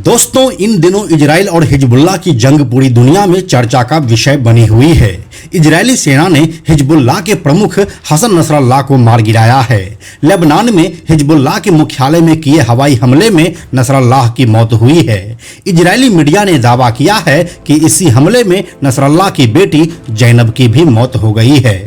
दोस्तों, इन दिनों इजराइल और हिजबुल्लाह की जंग पूरी दुनिया में चर्चा का विषय बनी हुई है। इजरायली सेना ने हिजबुल्लाह के प्रमुख हसन नसरल्लाह को मार गिराया है। लेबनान में हिजबुल्लाह के मुख्यालय में किए हवाई हमले में नसरल्लाह की मौत हुई है। इजरायली मीडिया ने दावा किया है कि इसी हमले में नसरल्लाह की बेटी जैनब की भी मौत हो गई है।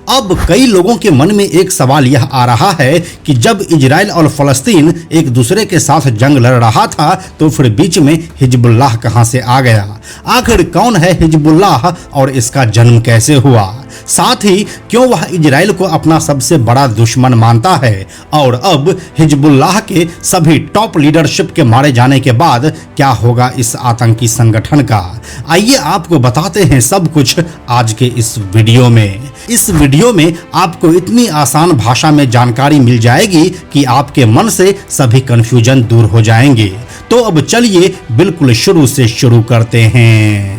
अब कई लोगों के मन में एक सवाल यह आ रहा है कि जब इजराइल और फलस्तीन एक दूसरे के साथ जंग लड़ रहा था तो फिर बीच में हिजबुल्लाह कहां से आ गया? आखिर कौन है हिजबुल्लाह और इसका जन्म कैसे हुआ? साथ ही क्यों वह इजराइल को अपना सबसे बड़ा दुश्मन मानता है? और अब हिजबुल्लाह के सभी टॉप लीडरशिप के मारे जाने के बाद क्या होगा इस आतंकी संगठन का? आइए आपको बताते हैं सब कुछ आज के इस वीडियो में। इस वीडियो में आपको इतनी आसान भाषा में जानकारी मिल जाएगी कि आपके मन से सभी कंफ्यूजन दूर हो जाएंगे। तो अब चलिए बिल्कुल शुरू से शुरू करते हैं।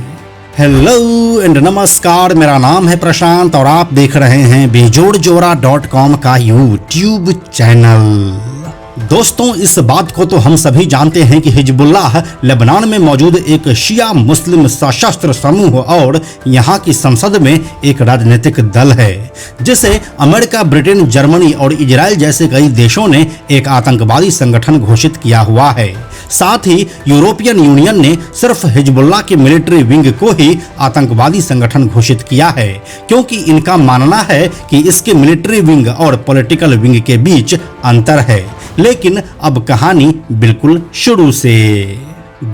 हेलो एंड नमस्कार, मेरा नाम है प्रशांत और आप देख रहे हैं बेजोड़जोरा.com का यूट्यूब चैनल। दोस्तों, इस बात को तो हम सभी जानते हैं कि हिजबुल्लाह लेबनान में मौजूद एक शिया मुस्लिम सशस्त्र समूह और यहाँ की संसद में एक राजनीतिक दल है जिसे अमेरिका, ब्रिटेन, जर्मनी और इजराइल जैसे कई देशों ने एक आतंकवादी संगठन घोषित किया हुआ है। साथ ही यूरोपियन यूनियन ने सिर्फ हिजबुल्लाह के मिलिट्री विंग को ही आतंकवादी संगठन घोषित किया है, क्योंकि इनका मानना है कि इसके मिलिट्री विंग और पॉलिटिकल विंग के बीच अंतर है। लेकिन अब कहानी बिल्कुल शुरू से।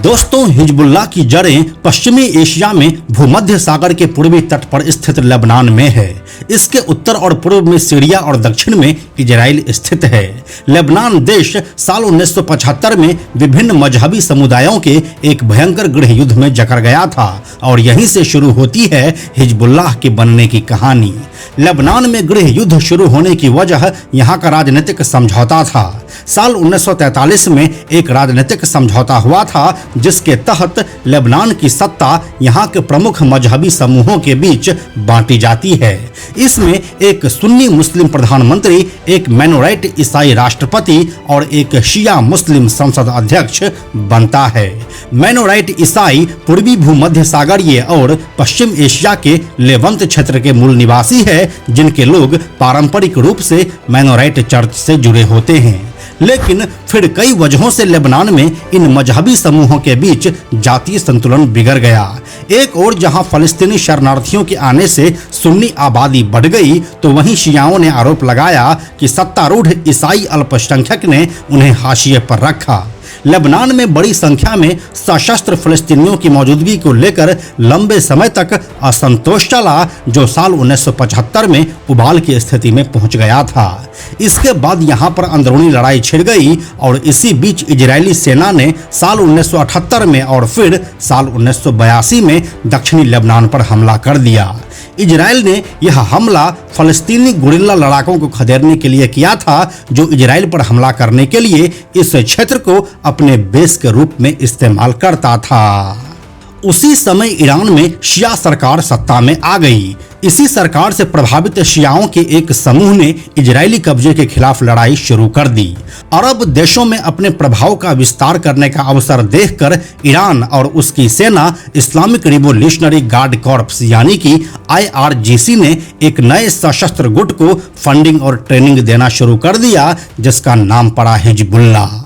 दोस्तों, हिजबुल्लाह की जड़ें पश्चिमी एशिया में भूमध्य सागर के पूर्वी तट पर स्थित लेबनान में है। इसके उत्तर और पूर्व में सीरिया और दक्षिण में इजराइल स्थित है। लेबनान देश साल 1975 में विभिन्न मजहबी समुदायों के एक भयंकर गृह युद्ध में जकड़ गया था और यहीं से शुरू होती है हिजबुल्लाह के बनने की कहानी। लेबनान में गृह युद्ध शुरू होने की वजह यहाँ का राजनीतिक समझौता था। साल 1943 में एक राजनीतिक समझौता हुआ था जिसके तहत लेबनान की सत्ता यहाँ के प्रमुख मजहबी समूहों के बीच बांटी जाती है। इसमें एक सुन्नी मुस्लिम प्रधानमंत्री, एक मेनोराइट ईसाई राष्ट्रपति और एक शिया मुस्लिम संसद अध्यक्ष बनता है। मेनोराइट ईसाई पूर्वी भूमध्य सागरीय और पश्चिम एशिया के लेवंत क्षेत्र के मूल निवासी है, जिनके लोग पारंपरिक रूप से मेनोराइट चर्च से जुड़े होते हैं। लेकिन फिर कई वजहों से लेबनान में इन मजहबी समूहों के बीच जातीय संतुलन बिगड़ गया। एक ओर जहां फलस्तीनी शरणार्थियों के आने से सुन्नी आबादी बढ़ गई, तो वहीं शियाओं ने आरोप लगाया कि सत्तारूढ़ ईसाई अल्पसंख्यक ने उन्हें हाशिए पर रखा। लेबनान में बड़ी संख्या में सशस्त्र फिलिस्तीनियों की मौजूदगी को लेकर लंबे समय तक असंतोष चला, जो साल 1975 में उबाल की स्थिति में पहुंच गया था। इसके बाद यहां पर अंदरूनी लड़ाई छिड़ गई और इसी बीच इजरायली सेना ने साल 1978 में और फिर साल 1982 में दक्षिणी लेबनान पर हमला कर दिया। इजराइल ने यह हमला फलस्तीनी गुरिल्ला लड़ाकों को खदेड़ने के लिए किया था, जो इजराइल पर हमला करने के लिए इस क्षेत्र को अपने बेस के रूप में इस्तेमाल करता था। उसी समय ईरान में शिया सरकार सत्ता में आ गई। इसी सरकार से प्रभावित शियाओं के एक समूह ने इजरायली कब्जे के खिलाफ लड़ाई शुरू कर दी। अरब देशों में अपने प्रभाव का विस्तार करने का अवसर देखकर ईरान और उसकी सेना इस्लामिक रिवोल्यूशनरी गार्ड कॉर्प्स यानी कि IRGC ने एक नए सशस्त्र गुट को फंडिंग और ट्रेनिंग देना शुरू कर दिया, जिसका नाम पड़ा हिजबुल्लाह।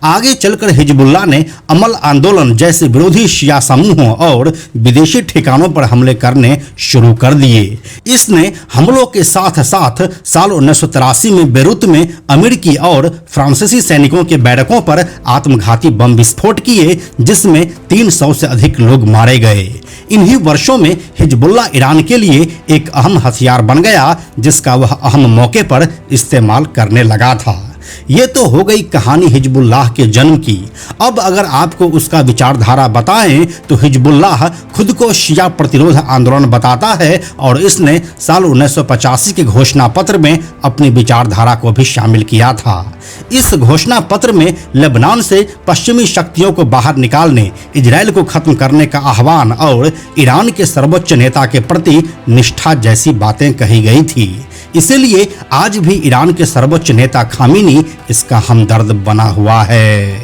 आगे चलकर हिजबुल्लाह ने अमल आंदोलन जैसे विरोधी शिया समूहों और विदेशी ठिकानों पर हमले करने शुरू कर दिए। इसने हमलों के साथ साथ साल 1983 में बेरूत में अमेरिकी और फ्रांसीसी सैनिकों के बैरकों पर आत्मघाती बम विस्फोट किए, जिसमें 300 से अधिक लोग मारे गए। इन्हीं वर्षों में हिजबुल्लाह ईरान के लिए एक अहम हथियार बन गया, जिसका वह अहम मौके पर इस्तेमाल करने लगा था। ये तो हो गई कहानी हिजबुल्लाह के जन्म की। अब अगर आपको उसका विचारधारा बताएं तो हिजबुल्लाह खुद को शिया प्रतिरोध आंदोलन बताता है और इसने साल 1985 के घोषणा पत्र में अपनी विचारधारा को भी शामिल किया था। इस घोषणा पत्र में लेबनान से पश्चिमी शक्तियों को बाहर निकालने, इजराइल को खत्म करने का आह्वान और ईरान के सर्वोच्च नेता के प्रति निष्ठा जैसी बातें कही गई थी। इसीलिए आज भी ईरान के सर्वोच्च नेता खामेनी इसका हमदर्द बना हुआ है।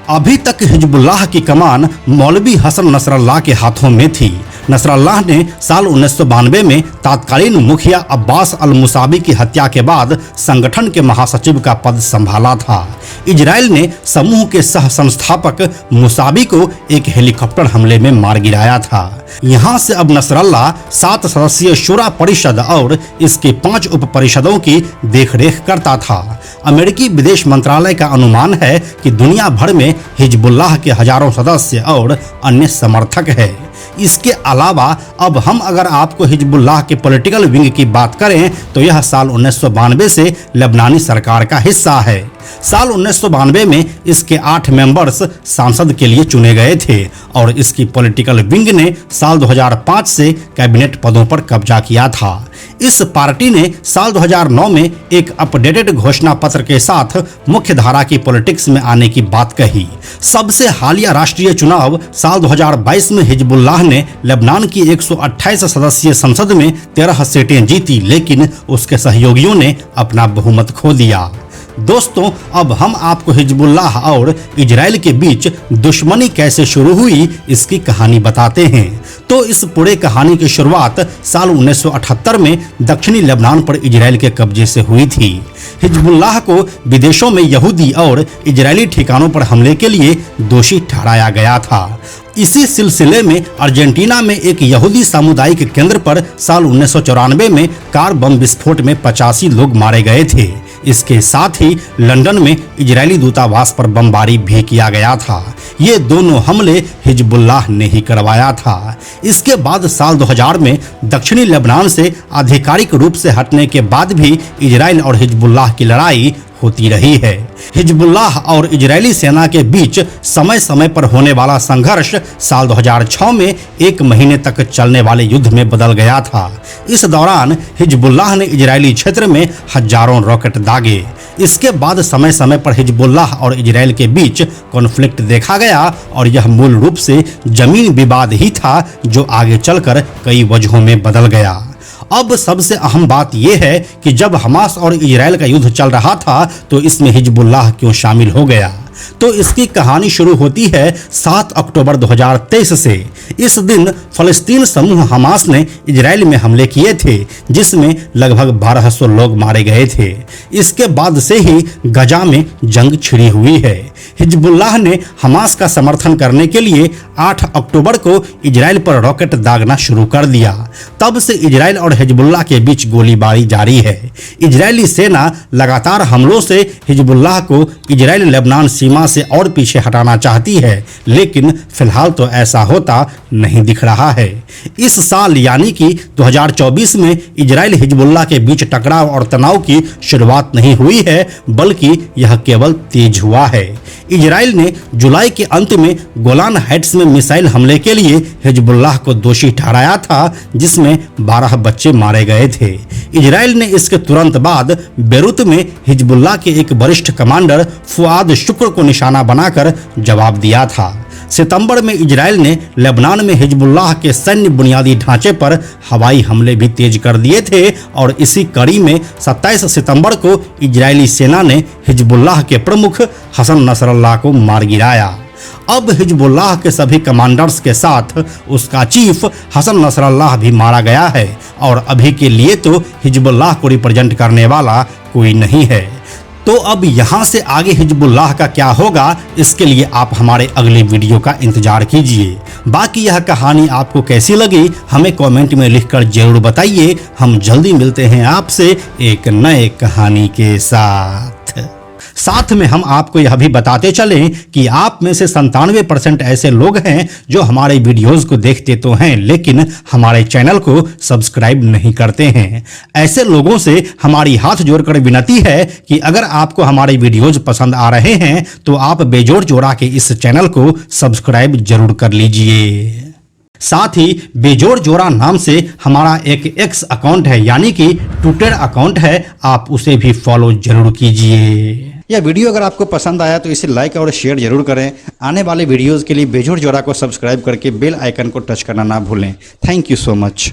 अभी तक हिजबुल्लाह की कमान मौलवी हसन नसरल्लाह के हाथों में थी। नसरल्लाह ने साल 1992 में तत्कालीन मुखिया अब्बास अल मुसावी की हत्या के बाद संगठन के महासचिव का पद संभाला था। इजराइल ने समूह के सह संस्थापक मुसावी को एक हेलीकॉप्टर हमले में मार गिराया था। यहाँ से अब नसरल्लाह 7 सदस्यीय शुरा परिषद और इसके 5 उप परिषदों की देखरेख करता था। अमेरिकी विदेश मंत्रालय का अनुमान है कि दुनिया भर में हिजबुल्लाह के हजारों सदस्य और अन्य समर्थक है। इसके अलावा अब हम अगर आपको हिजबुल्लाह के पॉलिटिकल विंग की बात करें तो यह साल 1992 से लेबनानी सरकार का हिस्सा है। साल 1992 में इसके 8 मेंबर्स सांसद के लिए चुने गए थे और इसकी पॉलिटिकल विंग ने साल 2005 से कैबिनेट पदों पर कब्जा किया था। इस पार्टी ने साल 2009 में एक अपडेटेड घोषणा पत्र के साथ मुख्य धारा की पॉलिटिक्स में आने की बात कही। सबसे हालिया राष्ट्रीय चुनाव साल 2022 में हिजबुल्लाह ने लेबनान की 128 सदस्यीय संसद में 13 सीटें जीती, लेकिन उसके सहयोगियों ने अपना बहुमत खो दिया। दोस्तों, अब हम आपको हिजबुल्लाह और इजराइल के बीच दुश्मनी कैसे शुरू हुई इसकी कहानी बताते हैं। तो इस पूरे कहानी की शुरुआत साल 1978 में दक्षिणी लेबनान पर इजराइल के कब्जे से हुई थी। हिजबुल्लाह को विदेशों में यहूदी और इजरायली ठिकानों पर हमले के लिए दोषी ठहराया गया था। इसी सिलसिले में अर्जेंटीना में एक यहूदी सामुदायिक केंद्र पर साल 1994 में कार बम विस्फोट में 85 लोग मारे गए थे। इसके साथ ही लंदन में इजरायली दूतावास पर बमबारी भी किया गया था। ये दोनों हमले हिजबुल्लाह ने ही करवाया था। इसके बाद साल 2000 में दक्षिणी लेबनान से आधिकारिक रूप से हटने के बाद भी इजराइल और हिजबुल्लाह की लड़ाई होती रही है। हिजबुल्लाह और इजरायली सेना के बीच समय समय पर होने वाला संघर्ष साल 2006 में 1 महीने तक चलने वाले युद्ध में बदल गया था। इस दौरान हिजबुल्लाह ने इजरायली क्षेत्र में हजारों रॉकेट दागे। इसके बाद समय समय पर हिजबुल्लाह और इजराइल के बीच कॉन्फ्लिक्ट देखा गया और यह मूल रूप से जमीन विवाद ही था जो आगे चलकर कई वजहों में बदल गया। अब सबसे अहम बात यह है कि जब हमास और इजराइल का युद्ध चल रहा था तो इसमें हिजबुल्लाह क्यों शामिल हो गया। तो इसकी कहानी शुरू होती है 7 अक्टूबर 2023 से। इस दिन फलस्तीन समूह हमास ने इजराइल में हमले किए थे, जिसमें लगभग 1200 लोग मारे गए थे। इसके बाद से ही गजा में जंग छिड़ी हुई है। हिजबुल्लाह ने हमास का समर्थन करने के लिए 8 अक्टूबर को इजराइल पर रॉकेट दागना शुरू कर दिया। तब से इजराइल और हिजबुल्लाह के बीच गोलीबारी जारी है। इजरायली सेना लगातार हमलों से हिजबुल्लाह को इजराइल लेबनान सीमा से और पीछे हटाना चाहती है, लेकिन फिलहाल तो ऐसा होता नहीं दिख रहा है। इस साल यानी कि 2024 में इजराइल हिजबुल्लाह के बीच टकराव और तनाव की शुरुआत नहीं हुई है, बल्कि यह केवल तेज हुआ है। इजराइल ने जुलाई के अंत में गोलान हाइट्स में मिसाइल हमले के लिए हिजबुल्लाह को दोषी ठहराया था, जिसमें 12 बच्चे मारे गए थे। इजराइल ने इसके तुरंत बाद बेरूत में हिजबुल्लाह के एक वरिष्ठ कमांडर फुआद शुक्र को निशाना बनाकर जवाब दिया था। सितंबर में इजराइल ने लेबनान में हिजबुल्लाह के सैन्य बुनियादी ढांचे पर हवाई हमले भी तेज कर दिए थे और इसी कड़ी में 27 सितंबर को इजरायली सेना ने हिजबुल्लाह के प्रमुख हसन नसरल्लाह को मार गिराया। अब हिजबुल्लाह के सभी कमांडर्स के साथ उसका चीफ हसन नसरल्लाह भी मारा गया है और अभी के लिए तो हिजबुल्लाह को रिप्रेजेंट करने वाला कोई नहीं है। तो अब यहाँ से आगे हिजबुल्लाह का क्या होगा, इसके लिए आप हमारे अगले वीडियो का इंतजार कीजिए। बाकी यह कहानी आपको कैसी लगी हमें कमेंट में लिखकर जरूर बताइए। हम जल्दी मिलते हैं आपसे एक नए कहानी के साथ में हम आपको यह भी बताते चलें कि आप में से 97% ऐसे लोग हैं जो हमारे वीडियोस को देखते तो हैं, लेकिन हमारे चैनल को सब्सक्राइब नहीं करते हैं। ऐसे लोगों से हमारी हाथ जोड़कर विनती है कि अगर आपको हमारे वीडियोस पसंद आ रहे हैं तो आप बेजोड़ जोड़ा के इस चैनल को सब्सक्राइब जरूर कर लीजिए। साथ ही बेजोड़ जोड़ा नाम से हमारा एक एक्स अकाउंट है, यानी कि ट्विटर अकाउंट है, आप उसे भी फॉलो जरूर कीजिए। यह वीडियो अगर आपको पसंद आया तो इसे लाइक और शेयर जरूर करें। आने वाले वीडियोस के लिए बेजोड़ जोड़ा को सब्सक्राइब करके बेल आइकन को टच करना ना भूलें। Thank you so much.